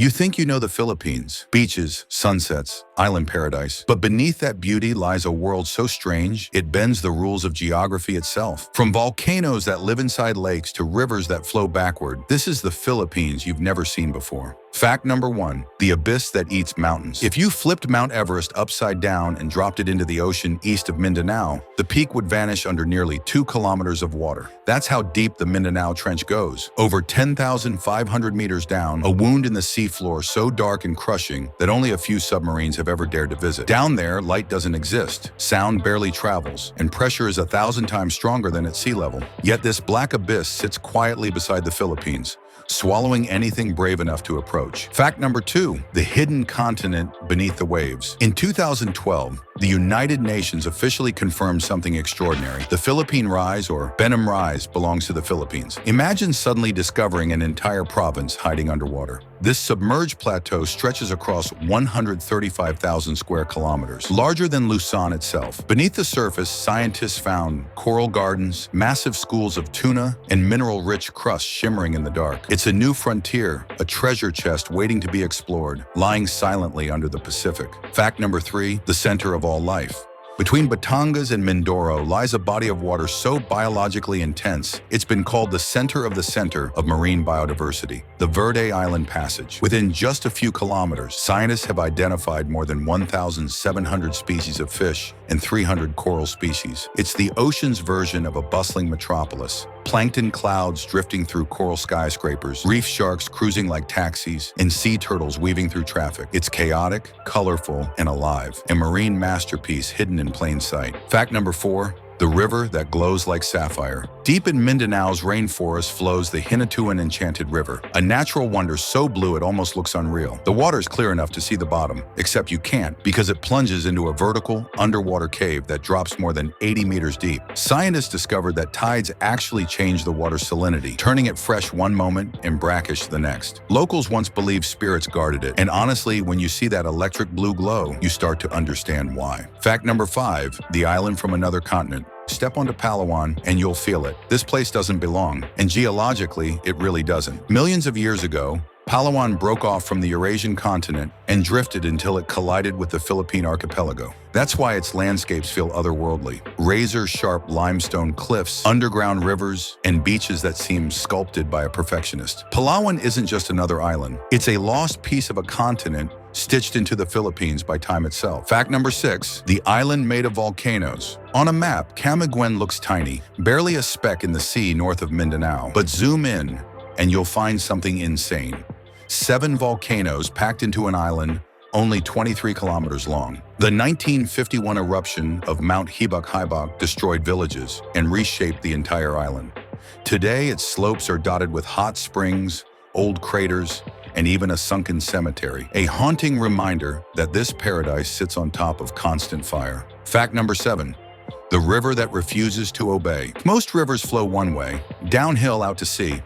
You think you know the Philippines, beaches, sunsets, island paradise, but beneath that beauty lies a world so strange it bends the rules of geography itself. From volcanoes that live inside lakes to rivers that flow backward, this is the Philippines you've never seen before. Fact number 1, the abyss that eats mountains. If you flipped Mount Everest upside down and dropped it into the ocean east of Mindanao, the peak would vanish under nearly 2 kilometers of water. That's how deep the Mindanao Trench goes. Over 10,500 meters down, a wound in the seafloor so dark and crushing that only a few submarines have ever dared to visit. Down there, light doesn't exist, sound barely travels, and pressure is 1,000 times stronger than at sea level. Yet this black abyss sits quietly beside the Philippines, swallowing anything brave enough to approach. Fact number 2, the hidden continent beneath the waves. In 2012, the United Nations officially confirmed something extraordinary. The Philippine Rise, or Benham Rise, belongs to the Philippines. Imagine suddenly discovering an entire province hiding underwater. This submerged plateau stretches across 135,000 square kilometers, larger than Luzon itself. Beneath the surface, scientists found coral gardens, massive schools of tuna, and mineral-rich crust shimmering in the dark. It's a new frontier, a treasure chest waiting to be explored, lying silently under the Pacific. Fact number 3, the center of all life. Between Batangas and Mindoro lies a body of water so biologically intense, it's been called the center of marine biodiversity, the Verde Island Passage. Within just a few kilometers, scientists have identified more than 1,700 species of fish and 300 coral species. It's the ocean's version of a bustling metropolis. Plankton clouds drifting through coral skyscrapers, reef sharks cruising like taxis, and sea turtles weaving through traffic. It's chaotic, colorful, and alive, a marine masterpiece hidden in plain sight. Fact number 4, the river that glows like sapphire. Deep in Mindanao's rainforest flows the Hinatuan Enchanted River, a natural wonder so blue it almost looks unreal. The water's clear enough to see the bottom, except you can't because it plunges into a vertical, underwater cave that drops more than 80 meters deep. Scientists discovered that tides actually change the water's salinity, turning it fresh one moment and brackish the next. Locals once believed spirits guarded it, and honestly, when you see that electric blue glow, you start to understand why. Fact number 5, the island from another continent. Step onto Palawan and you'll feel it. This place doesn't belong, and geologically, it really doesn't. Millions of years ago, Palawan broke off from the Eurasian continent and drifted until it collided with the Philippine archipelago. That's why its landscapes feel otherworldly. Razor-sharp limestone cliffs, underground rivers, and beaches that seem sculpted by a perfectionist. Palawan isn't just another island. It's a lost piece of a continent stitched into the Philippines by time itself. Fact number 6, the island made of volcanoes. On a map, Camiguin looks tiny, barely a speck in the sea north of Mindanao. But zoom in, and you'll find something insane. 7 volcanoes packed into an island only 23 kilometers long. The 1951 eruption of Mount Hibak-Hibak destroyed villages and reshaped the entire island. Today, its slopes are dotted with hot springs, old craters, and even a sunken cemetery, a haunting reminder that this paradise sits on top of constant fire. Fact number 7, the river that refuses to obey. Most rivers flow one way, downhill out to sea,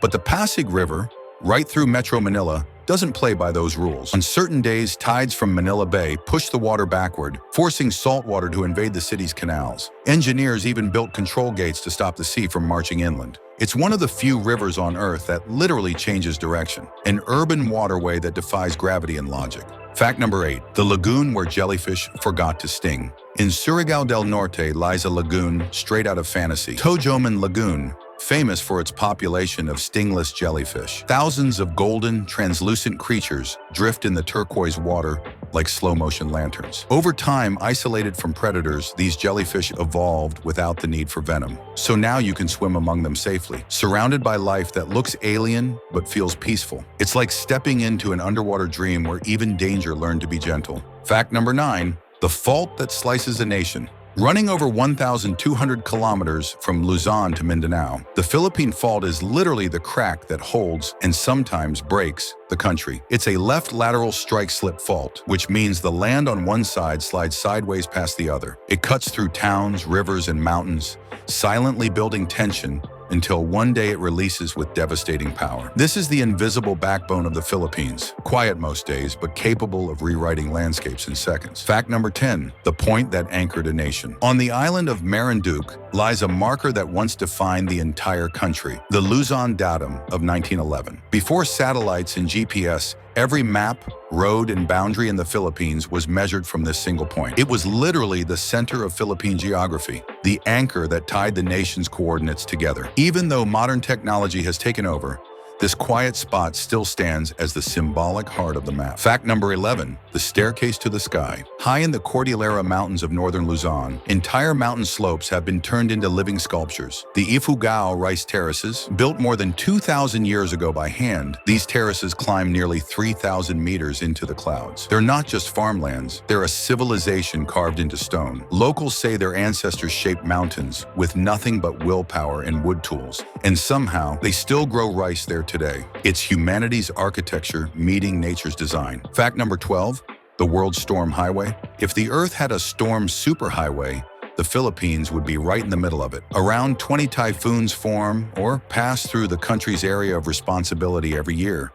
but the Pasig River, right through Metro Manila, doesn't play by those rules. On certain days, tides from Manila Bay push the water backward, forcing salt water to invade the city's canals. Engineers even built control gates to stop the sea from marching inland. It's one of the few rivers on Earth that literally changes direction, an urban waterway that defies gravity and logic. Fact number 8, the lagoon where jellyfish forgot to sting. In Surigao del Norte lies a lagoon straight out of fantasy, Tojoman Lagoon, famous for its population of stingless jellyfish. Thousands of golden, translucent creatures drift in the turquoise water like slow-motion lanterns. Over time, isolated from predators, these jellyfish evolved without the need for venom. So now you can swim among them safely, surrounded by life that looks alien but feels peaceful. It's like stepping into an underwater dream where even danger learned to be gentle. Fact number 9, the fault that slices a nation. Running over 1,200 kilometers from Luzon to Mindanao, the Philippine Fault is literally the crack that holds and sometimes breaks the country. It's a left lateral strike-slip fault, which means the land on one side slides sideways past the other. It cuts through towns, rivers, and mountains, silently building tension until one day it releases with devastating power. This is the invisible backbone of the Philippines, quiet most days, but capable of rewriting landscapes in seconds. Fact number 10, the point that anchored a nation. On the island of Marinduque lies a marker that once defined the entire country, the Luzon Datum of 1911. Before satellites and GPS, Every map, road, and boundary in the Philippines was measured from this single point. It was literally the center of Philippine geography, the anchor that tied the nation's coordinates together. Even though modern technology has taken over, this quiet spot still stands as the symbolic heart of the map. Fact number 11, the staircase to the sky. High in the Cordillera Mountains of northern Luzon, entire mountain slopes have been turned into living sculptures. The Ifugao rice terraces, built more than 2,000 years ago by hand, these terraces climb nearly 3,000 meters into the clouds. They're not just farmlands, they're a civilization carved into stone. Locals say their ancestors shaped mountains with nothing but willpower and wood tools, and somehow they still grow rice there today. It's humanity's architecture meeting nature's design. Fact number 12, the world's storm highway. If the Earth had a storm superhighway, the Philippines would be right in the middle of it. Around 20 typhoons form or pass through the country's area of responsibility every year,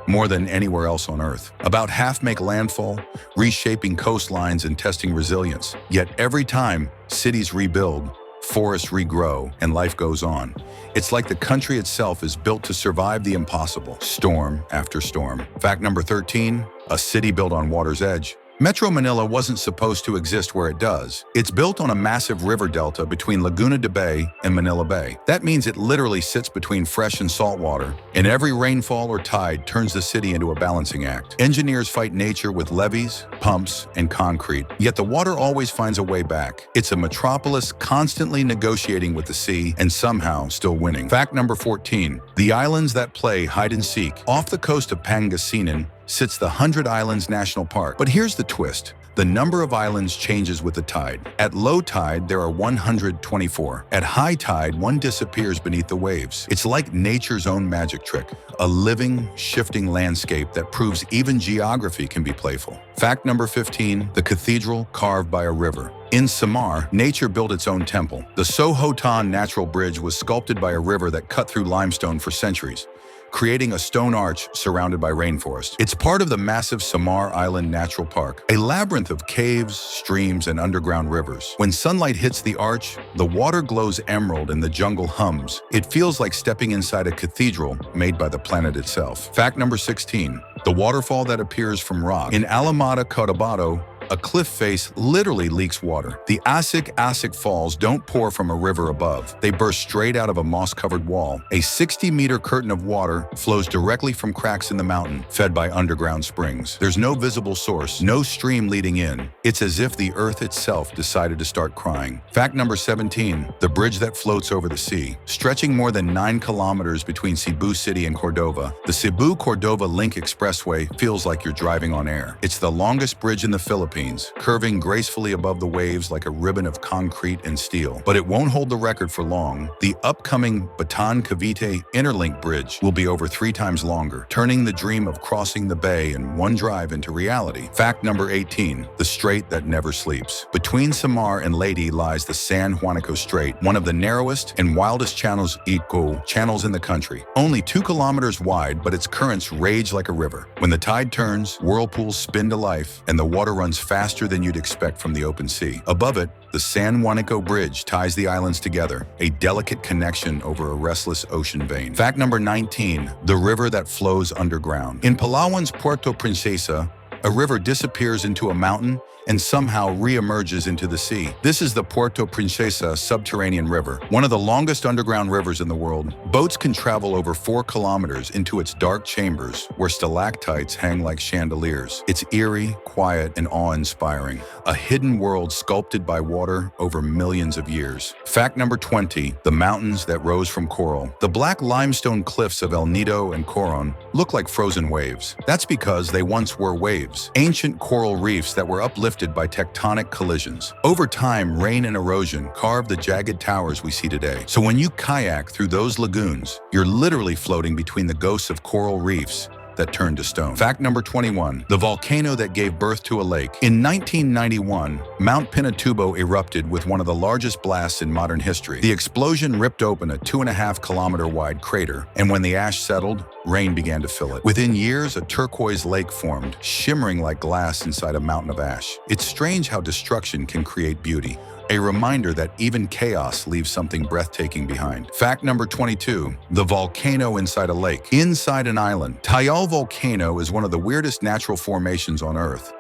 more than anywhere else on Earth. About half make landfall, reshaping coastlines and testing resilience. Yet every time, cities rebuild, forests regrow, and life goes on. It's like the country itself is built to survive the impossible, storm after storm. Fact number 13, a city built on water's edge. Metro Manila wasn't supposed to exist where it does. It's built on a massive river delta between Laguna de Bay and Manila Bay. That means it literally sits between fresh and salt water, and every rainfall or tide turns the city into a balancing act. Engineers fight nature with levees, pumps, and concrete, yet the water always finds a way back. It's a metropolis constantly negotiating with the sea and somehow still winning. Fact number 14, the islands that play hide and seek. Off the coast of Pangasinan sits the 100 Islands National Park. But here's the twist. The number of islands changes with the tide. At low tide, there are 124. At high tide, one disappears beneath the waves. It's like nature's own magic trick, a living, shifting landscape that proves even geography can be playful. Fact number 15, the cathedral carved by a river. In Samar, nature built its own temple. The Sohotan Natural Bridge was sculpted by a river that cut through limestone for centuries, creating a stone arch surrounded by rainforest. It's part of the massive Samar Island Natural Park, a labyrinth of caves, streams, and underground rivers. When sunlight hits the arch, the water glows emerald and the jungle hums. It feels like stepping inside a cathedral made by the planet itself. Fact number 16, the waterfall that appears from rock. In Alameda, Cotabato, a cliff face literally leaks water. The Asik Falls don't pour from a river above. They burst straight out of a moss-covered wall. A 60-meter curtain of water flows directly from cracks in the mountain, fed by underground springs. There's no visible source, no stream leading in. It's as if the earth itself decided to start crying. Fact number 17, the bridge that floats over the sea. Stretching more than 9 kilometers between Cebu City and Cordova, the Cebu-Cordova Link Expressway feels like you're driving on air. It's the longest bridge in the Philippines, curving gracefully above the waves like a ribbon of concrete and steel. But it won't hold the record for long. The upcoming Bataan-Cavite Interlink Bridge will be over 3 times longer, turning the dream of crossing the bay in one drive into reality. Fact number 18, the strait that never sleeps. Between Samar and Leyte lies the San Juanico Strait, one of the narrowest and wildest channels in the country. Only 2 kilometers wide, but its currents rage like a river. When the tide turns, whirlpools spin to life, and the water runs faster than you'd expect from the open sea. Above it, the San Juanico Bridge ties the islands together, a delicate connection over a restless ocean vein. Fact number 19, the river that flows underground. In Palawan's Puerto Princesa, a river disappears into a mountain and somehow re-emerges into the sea. This is the Puerto Princesa subterranean river, one of the longest underground rivers in the world. Boats can travel over 4 kilometers into its dark chambers, where stalactites hang like chandeliers. It's eerie, quiet, and awe-inspiring, a hidden world sculpted by water over millions of years. Fact number 20, the mountains that rose from coral. The black limestone cliffs of El Nido and Coron look like frozen waves. That's because they once were waves, ancient coral reefs that were uplifted by tectonic collisions. Over time, rain and erosion carved the jagged towers we see today. So when you kayak through those lagoons, you're literally floating between the ghosts of coral reefs that turned to stone. Fact number 21, the volcano that gave birth to a lake. In 1991, Mount Pinatubo erupted with one of the largest blasts in modern history. The explosion ripped open a 2.5-kilometer wide crater, and when the ash settled, rain began to fill it. Within years, a turquoise lake formed, shimmering like glass inside a mountain of ash. It's strange how destruction can create beauty, a reminder that even chaos leaves something breathtaking behind. Fact number 22, the volcano inside a lake. Inside an island, Tayal El volcano is one of the weirdest natural formations on Earth.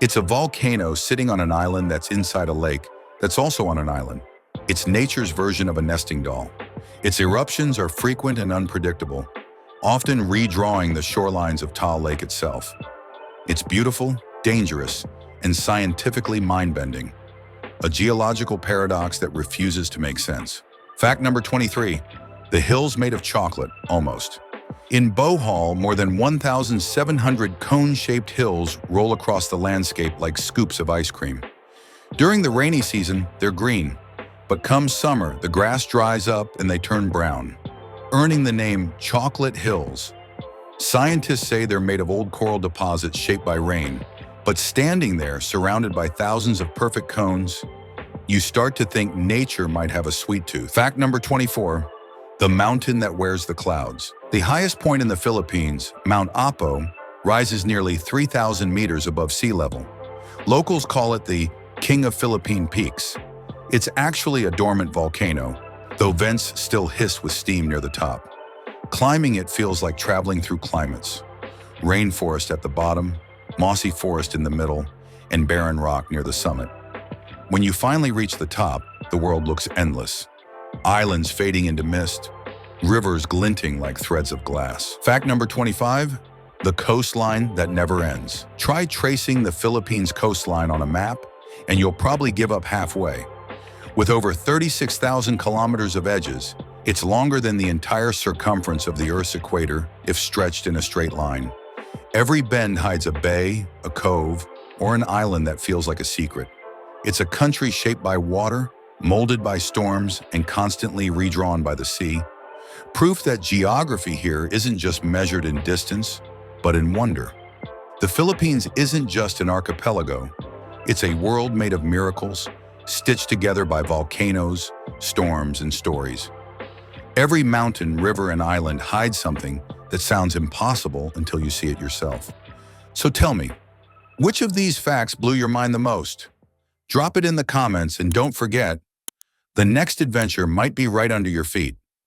It's a volcano sitting on an island that's inside a lake that's also on an island. It's nature's version of a nesting doll. Its eruptions are frequent and unpredictable, often redrawing the shorelines of Taal Lake itself. It's beautiful, dangerous, and scientifically mind-bending, a geological paradox that refuses to make sense. Fact number 23, the hills made of chocolate, almost. In Bohol, more than 1,700 cone-shaped hills roll across the landscape like scoops of ice cream. During the rainy season, they're green, but come summer, the grass dries up and they turn brown, earning the name Chocolate Hills. Scientists say they're made of old coral deposits shaped by rain, but standing there, surrounded by thousands of perfect cones, you start to think nature might have a sweet tooth. Fact number 24, the mountain that wears the clouds. The highest point in the Philippines, Mount Apo, rises nearly 3,000 meters above sea level. Locals call it the King of Philippine Peaks. It's actually a dormant volcano, though vents still hiss with steam near the top. Climbing it feels like traveling through climates. Rainforest at the bottom, mossy forest in the middle, and barren rock near the summit. When you finally reach the top, the world looks endless. Islands fading into mist, rivers glinting like threads of glass. Fact number 25, the coastline that never ends. Try tracing the Philippines coastline on a map, and you'll probably give up halfway. With over 36,000 kilometers of edges, it's longer than the entire circumference of the Earth's equator if stretched in a straight line. Every bend hides a bay, a cove, or an island that feels like a secret. It's a country shaped by water, molded by storms, and constantly redrawn by the sea. Proof that geography here isn't just measured in distance, but in wonder. The Philippines isn't just an archipelago. It's a world made of miracles, stitched together by volcanoes, storms, and stories. Every mountain, river, and island hides something that sounds impossible until you see it yourself. So tell me, which of these facts blew your mind the most? Drop it in the comments, and don't forget, the next adventure might be right under your feet.